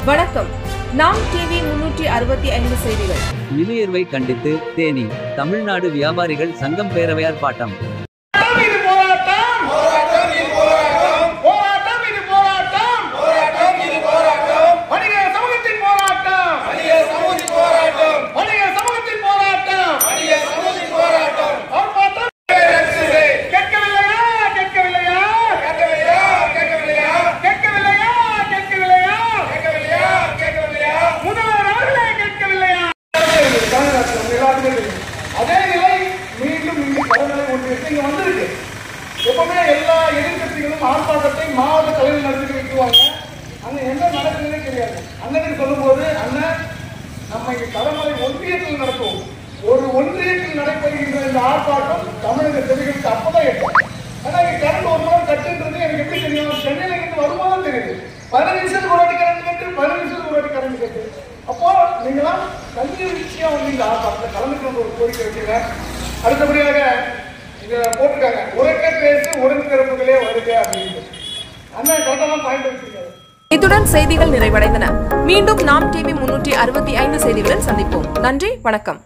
வணக்கம். நாம் டிவி 365 செய்திகள். விலையுயர்வை கண்டித்து தேனி தமிழ்நாடு வியாபாரிகள் சங்கம் பேரவையார் பாட்டம். அதே நிலை மீண்டும் இங்கு கடற்கரை ஒன்றியத்தில் இங்க வந்திருக்கு. எப்பவுமே எல்லா எதிர்கட்சிகளும் ஆர்ப்பாட்டத்தை மாவட்ட தலைவர் நடத்தி வைக்குவாங்க. அங்க என்ன நடக்குதுன்னே தெரியாது. அண்ணனுக்கு சொல்லும் போது அண்ணன் நம்ம இங்க கடற்கரை ஒன்றியத்தில் நடத்துவோம். ஒரு ஒன்றியத்தில் நடைபெறுகின்ற இந்த ஆர்ப்பாட்டம் தமிழக செவிகளுக்கு அப்பதான் ஏற்படும். ஆனா இங்க கரண்ட் ஒரு நாள் கட்டுன்றது எனக்கு எப்படி தெரியும்? சென்னையில இருந்து வரும்போது தெரியுது. 15 நிமிஷத்துக்கு ஒரு வாட்டி கரண்ட் கட்டு, 15 நிமிஷத்துக்கு ஒரு வாட்டி கரண்ட் கட்டு. அப்போ நீங்களாம் கல்வியா வந்து இந்த ஆர்ப்பாட்டத்தில் கலந்துக்கணும் ஒரு கோரிக்கை வைக்கிறீங்க. அடுத்தபடியாக இங்க போட்டிருக்காங்க, உரைக்க பேசு உடன்பிறப்புகளே வருக அப்படின்னு. அண்ணன் கரெக்டாக பாயிண்ட் வச்சிருக்காரு. இத்துடன் செய்திகள் நிறைவடைந்தன. மீண்டும் நாம் டிவி 365 செய்திகளில் சந்திப்போம். நன்றி, வணக்கம்.